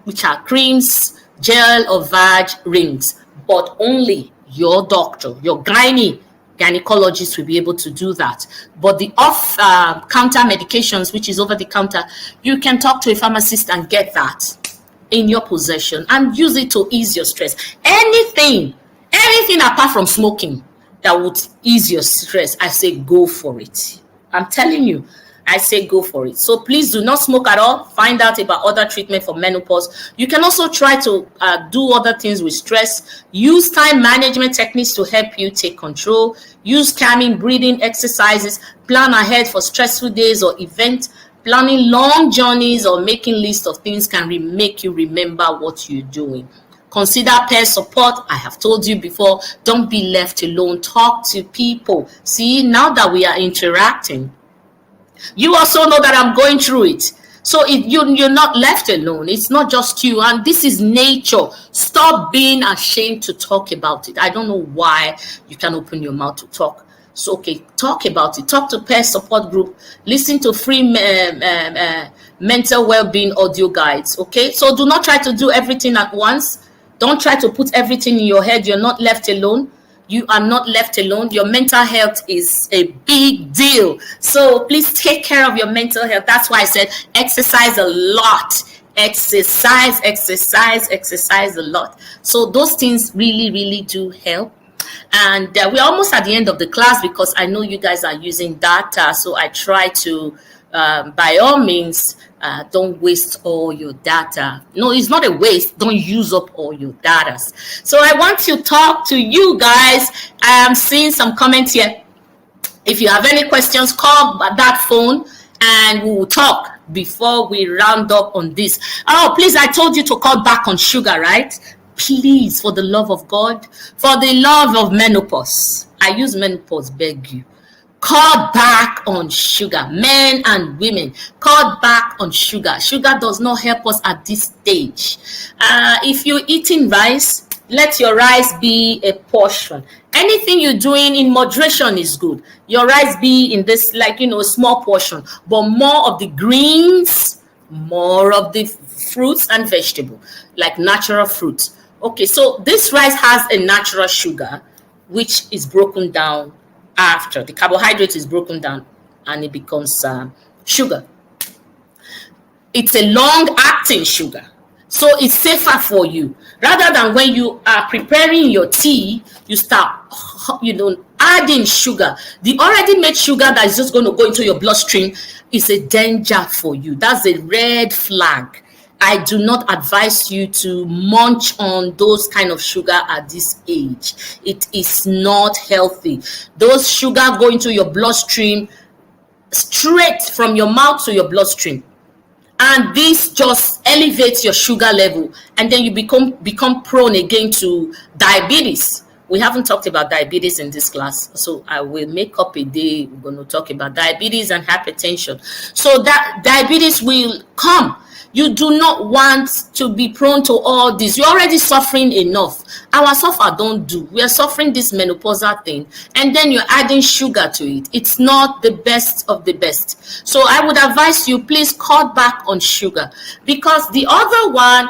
which are creams, gel, or vag rings, but only your doctor, your gynecologist will be able to do that. But the off-counter medications, which is over the counter, you can talk to a pharmacist and get that in your possession and use it to ease your stress. Anything apart from smoking that would ease your stress, I say go for it. I'm telling you, I say go for it. So please do not smoke at all. Find out about other treatment for menopause. You can also try to do other things with stress. Use time management techniques to help you take control. Use calming breathing exercises. Plan ahead for stressful days or events. Planning long journeys or making lists of things can make you remember what you're doing. Consider peer support. I have told you before, don't be left alone. Talk to people. See, now that we are interacting, you also know that I'm going through it. So you're not left alone. It's not just you, and this is nature. Stop being ashamed to talk about it. I don't know why you can open your mouth to talk. So okay, talk about it. Talk to peer support group. Listen to free mental well-being audio guides. Okay, so do not try to do everything at once. Don't try to put everything in your head. You're not left alone. You are not left alone. Your mental health is a big deal. So please take care of your mental health. That's why I said exercise a lot. Exercise a lot. So those things really, really do help. And we're almost at the end of the class because I know you guys are using data. So I try to, by all means, don't waste all your data. No, it's not a waste. Don't use up all your data. So I want to talk to you guys. I am seeing some comments here. If you have any questions, call that phone and we will talk before we round up on this. Oh, please, I told you to call back on sugar, right? Please, for the love of God, for the love of menopause. I use menopause, beg you. Cut back on sugar. Men and women, cut back on sugar. Sugar does not help us at this stage. If you're eating rice, let your rice be a portion. Anything you're doing in moderation is good. Your rice be in this, like, a small portion, but more of the greens, more of the fruits and vegetables, like natural fruits. Okay, so this rice has a natural sugar, which is broken down after. The carbohydrate is broken down and it becomes sugar. It's a long-acting sugar, so it's safer for you. Rather than when you are preparing your tea, you start, adding sugar. The already made sugar that is just going to go into your bloodstream is a danger for you. That's a red flag. I do not advise you to munch on those kind of sugar at this age. It is not healthy. Those sugar go into your bloodstream straight from your mouth to your bloodstream. And this just elevates your sugar level. And then you become prone again to diabetes. We haven't talked about diabetes in this class. So I will make up a day. We're going to talk about diabetes and hypertension. So that diabetes will come. You do not want to be prone to all this. You're already suffering enough. Our suffer don't do. We are suffering this menopausal thing, and then you're adding sugar to it. It's not the best of the best. So I would advise you, please cut back on sugar, because the other one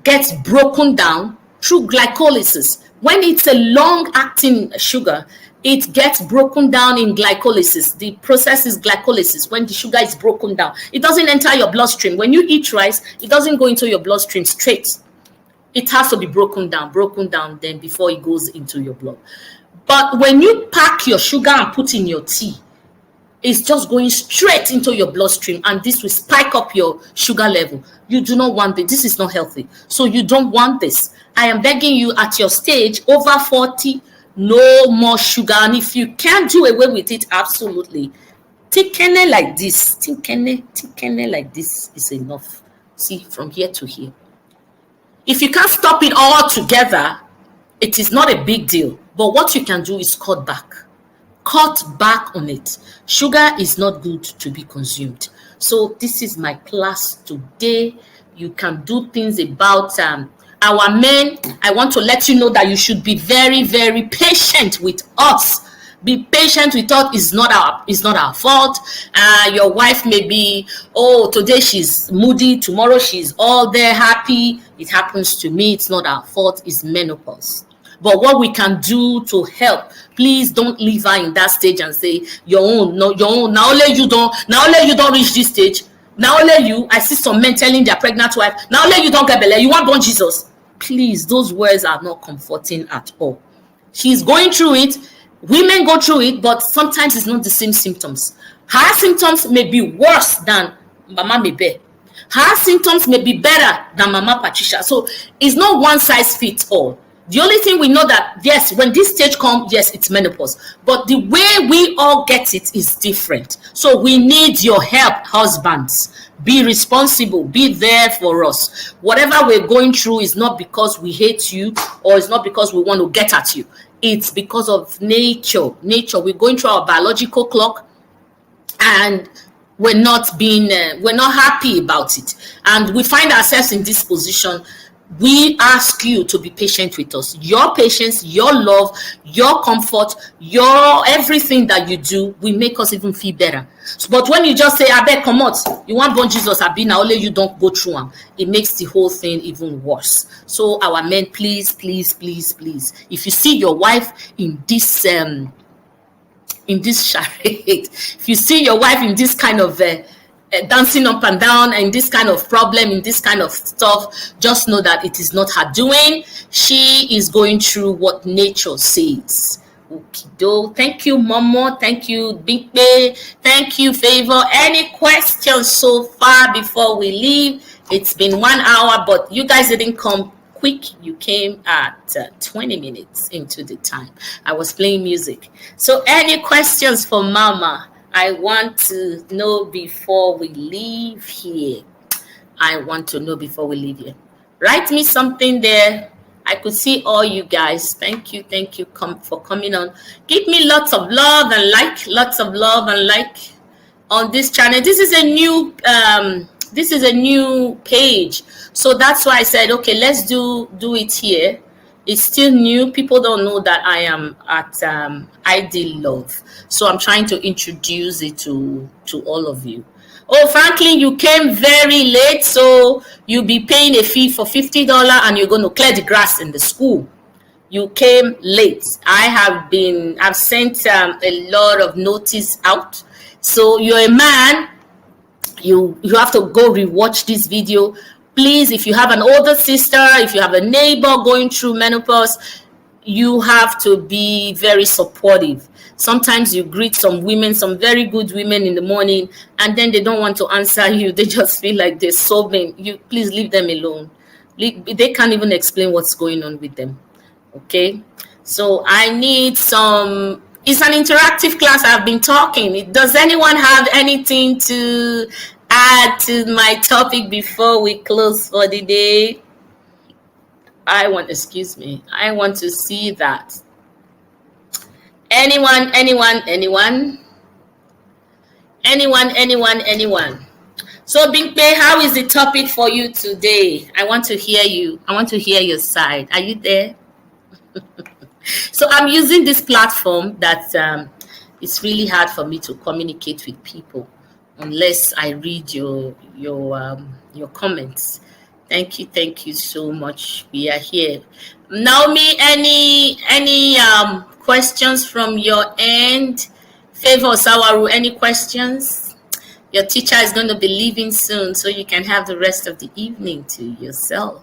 gets broken down through glycolysis. When it's a long-acting sugar, it gets broken down in glycolysis. The process is glycolysis. When the sugar is broken down, it doesn't enter your bloodstream. When you eat rice, it doesn't go into your bloodstream straight. It has to be broken down then before it goes into your blood. But when you pack your sugar and put in your tea, it's just going straight into your bloodstream, and this will spike up your sugar level. You do not want it. This is not healthy. So you don't want this. I am begging you, at your stage, over 40, no more sugar. And if you can't do away with it, absolutely, thicken like this. Thicken like this is enough. See, from here to here. If you can't stop it all together, it is not a big deal. But what you can do is cut back. Cut back on it. Sugar is not good to be consumed. So this is my class today. You can do things about our men. I want to let you know that you should be very, very patient with us. Be patient with us. It's not our fault. Your wife may be, today she's moody, tomorrow she's all there happy. It happens to me. It's not our fault. It's menopause. But what we can do to help, please don't leave her in that stage and say your own. Now only you don't reach this stage. Now only you. I see some men telling their pregnant wife, now only you don't get belly. You want born Jesus. Please, those words are not comforting at all. She's going through it. Women go through it, but sometimes it's not the same symptoms. Her symptoms may be worse than Mama Mebe. Her symptoms may be better than Mama Patricia. So it's not one size fits all. The only thing we know that, yes, when this stage comes, yes, it's menopause. But the way we all get it is different. So we need your help, husbands. Be responsible. Be there for us. Whatever we're going through is not because we hate you or it's not because we want to get at you. It's because of nature. We're going through our biological clock, and we're not happy about it, and we find ourselves in this position. We ask you to be patient with us. Your patience, your love, your comfort, your everything that you do will make us even feel better. But when you just say, I beg, come out, you want born Jesus, I be now, only you don't go through them, it makes the whole thing even worse. So our men, please, please, please, please, if you see your wife in this charade, if you see your wife in this kind of dancing up and down and this kind of problem, in this kind of stuff, just know that it is not her doing. She is going through what nature says. Okido. Thank you, Momo. Thank you, Big Bay. Thank you, Favor. Any questions so far before we leave? It's been 1 hour, but you guys didn't come quick. You came at 20 minutes into the time. I was playing music. So any questions for Mama? I want to know before we leave here. Write me something there. I could see all you guys. Thank you for coming on. Give me lots of love and like on this channel. This is a new page, so that's why I said, okay, let's do it here. It's still new. People don't know that I am at Ideal Love. So I'm trying to introduce it to all of you. Oh, Franklin, you came very late, so you'll be paying a fee for $50 and you're going to clear the grass in the school. You came late. I've sent a lot of notice out. So you're a man, you have to go rewatch this video. Please, if you have an older sister, if you have a neighbor going through menopause, you have to be very supportive. Sometimes you greet some women, some very good women in the morning, and then they don't want to answer you. They just feel like they're sobbing. You please leave them alone. They can't even explain what's going on with them. Okay? So I need some. It's an interactive class. I've been talking. Does anyone have anything to add to my topic before we close for the day? I want to see that. Anyone? So Bingpe, how is the topic for you today? I want to hear you. I want to hear your side. Are you there? So I'm using this platform that it's really hard for me to communicate with people unless I read your comments. Thank you so much. We are here. Naomi, any questions from your end? Favor Sawaru, any questions? Your teacher is going to be leaving soon, so you can have the rest of the evening to yourself.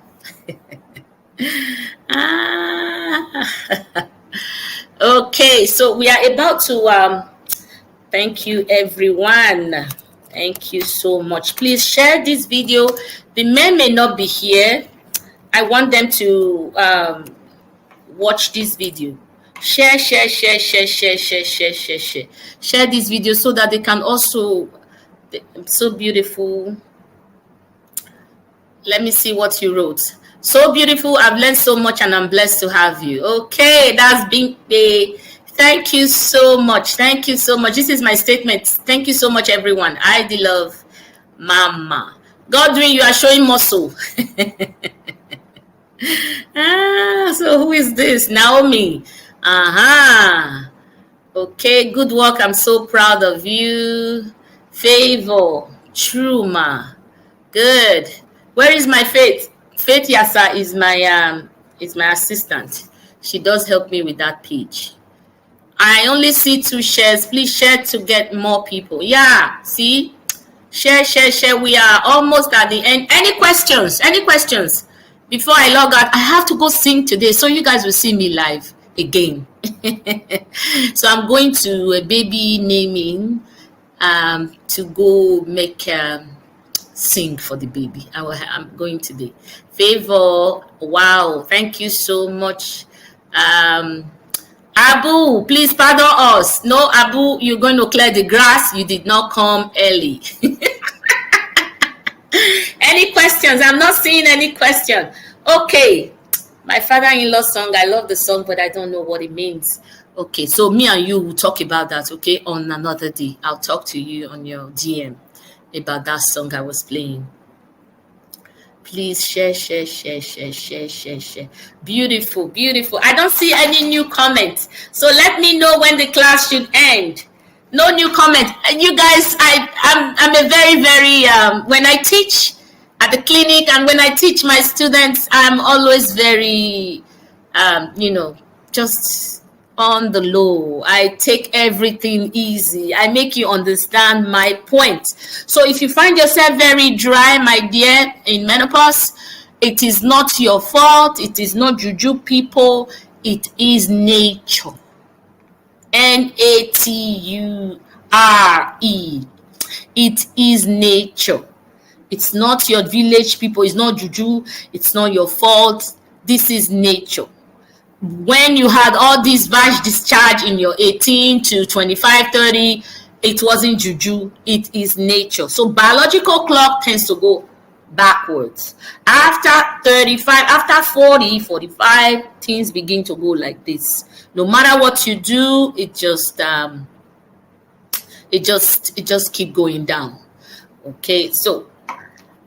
Okay, so we are about to thank you, everyone. Thank you so much. Please share this video. The men may not be here. I want them to watch this video. Share this video so that they can also. So beautiful. Let me see what you wrote. So beautiful. I've learned so much and I'm blessed to have you. Okay, that's been the. Thank you so much. This is my statement. Thank you so much, everyone. I love Mama. Godwin, you are showing muscle. So who is this? Naomi. Okay, good work. I'm so proud of you. Favor. True, ma. Good. Where is my Faith? Faith Yasa is my assistant. She does help me with that page. I only see 2 shares. Please share to get more people. Yeah, see? Share. We are almost at the end. Any questions? Before I log out, I have to go sing today, so you guys will see me live again. So I'm going to a baby naming to go make sing for the baby. I'm going today. Favor, wow, thank you so much. Abu, please pardon us. No, Abu, you're going to clear the grass. You did not come early. Any questions? I'm not seeing any question. Okay. My father-in-law song. I love the song, but I don't know what it means. Okay, so me and you will talk about that, okay, on another day. I'll talk to you on your DM about that song I was playing. Please share, share, share, share, share, share, share. Beautiful, beautiful. I don't see any new comments. So let me know when the class should end. No new comment. You guys, I'm a very, very when I teach at the clinic and when I teach my students, I'm always very you know, just on the low. I take everything easy. I make you understand my point. So if you find yourself very dry, my dear, in menopause, it is not your fault. It is not juju people. It is nature. Nature. It is nature. It's not your village people. It's not juju. It's not your fault. This is nature. When you had all this vag discharge in your 18 to 25, 30, it wasn't juju, it is nature. So biological clock tends to go backwards. After 35, after 40, 45, things begin to go like this. No matter what you do, it just keep going down. Okay, so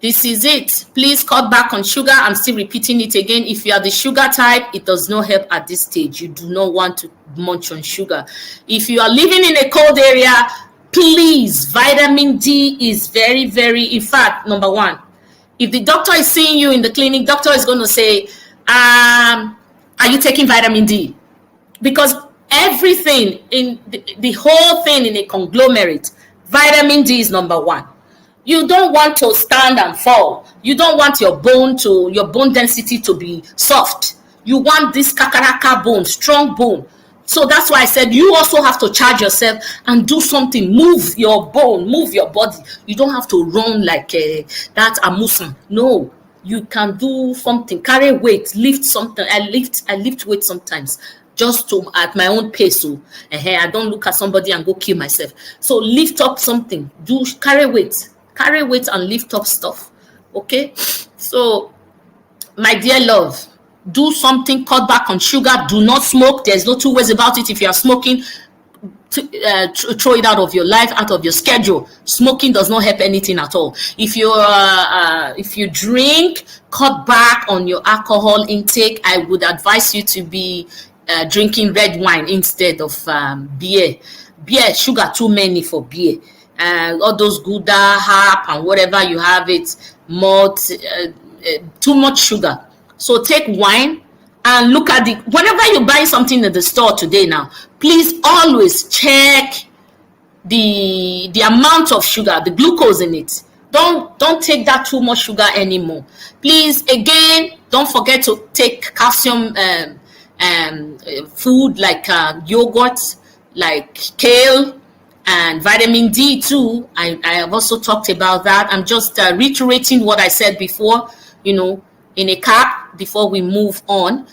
this is it. Please cut back on sugar. I'm still repeating it again. If you are the sugar type, it does not help at this stage. You do not want to munch on sugar. If you are living in a cold area, please, vitamin D is very, very, in fact, number one. If the doctor is seeing you in the clinic, doctor is going to say, are you taking vitamin D? Because everything in the whole thing in a conglomerate, vitamin D is number one. You don't want to stand and fall. You don't want your bone density to be soft. You want this kakaraka bone, strong bone. So that's why I said you also have to charge yourself and do something. Move your bone, move your body. You don't have to run like that amusan. No, you can do something. Carry weight, lift something. I lift weight sometimes just to at my own pace. So I don't look at somebody and go kill myself. So lift up something. Do carry weight and lift up stuff. Okay, so my dear love, do something. Cut back on sugar. Do not smoke. There's no two ways about it. If you are smoking, throw it out of your life, out of your schedule. Smoking does not help anything at all. If you drink, cut back on your alcohol intake. I would advise you to be drinking red wine instead of beer. Sugar too many for beer. All those Gouda, Hap, and whatever you have it, malt, too much sugar. So take wine and look at whenever you buy something at the store today now, please always check the amount of sugar, the glucose in it. Don't take that too much sugar anymore. Please, again, don't forget to take calcium food like yogurt, like kale, and vitamin D too. I have also talked about that. I'm just reiterating what I said before, in a cap before we move on.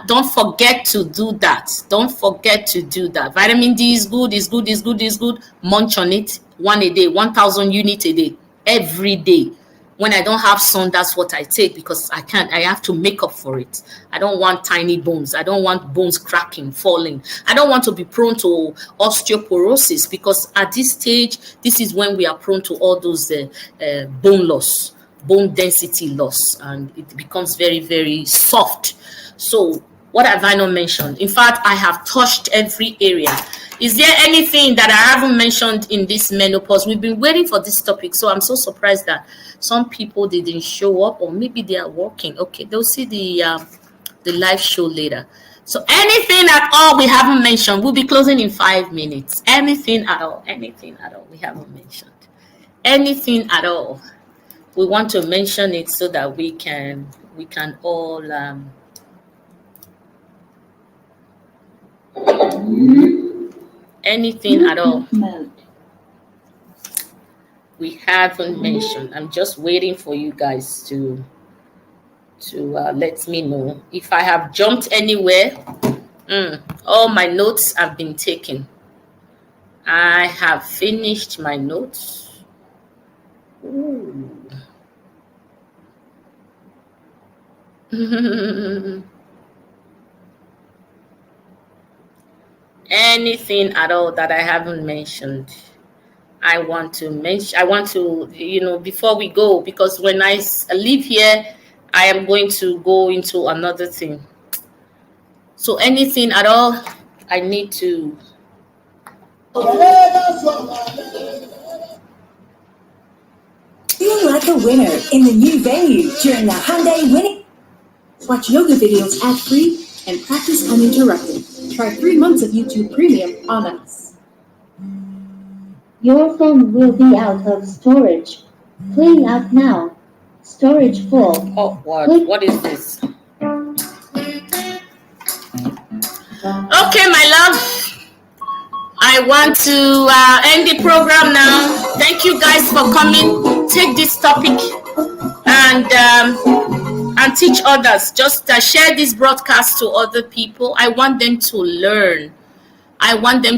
Don't forget to do that. Don't forget to do that. Vitamin D is good, is good, is good, is good. Munch on it. One a day, 1,000 units a day, every day. When I don't have sun, that's what I take because I have to make up for it. I don't want tiny bones. I don't want bones cracking, falling. I don't want to be prone to osteoporosis because at this stage, this is when we are prone to all those bone loss, bone density loss, and it becomes very, very soft. So what have I not mentioned? In fact, I have touched every area. Is there anything that I haven't mentioned in this menopause? We've been waiting for this topic, so I'm so surprised that some people didn't show up, or maybe they are working. Okay, they'll see the live show later. So anything at all we haven't mentioned, we'll be closing in 5 minutes. Anything at all we haven't mentioned. Anything at all. We want to mention it so that we can all anything at all we haven't mentioned. I'm just waiting for you guys to let me know if I have jumped anywhere. All my notes have been taken. I have finished my notes. Ooh. Anything at all that I haven't mentioned, I want to mention. I want to, before we go, because when I leave here, I am going to go into another thing. So anything at all, I need to. Feel like a winner in the new venue during the Hyundai Winning. Watch yoga videos ad-free and practice uninterrupted. Try 3 months of YouTube Premium on us. Your phone will be out of storage. Clean up now. Storage full. Oh, what is this? Okay, my love. I want to end the program now. Thank you guys for coming. Take this topic and teach others. Just share this broadcast to other people. I want them to learn. I want them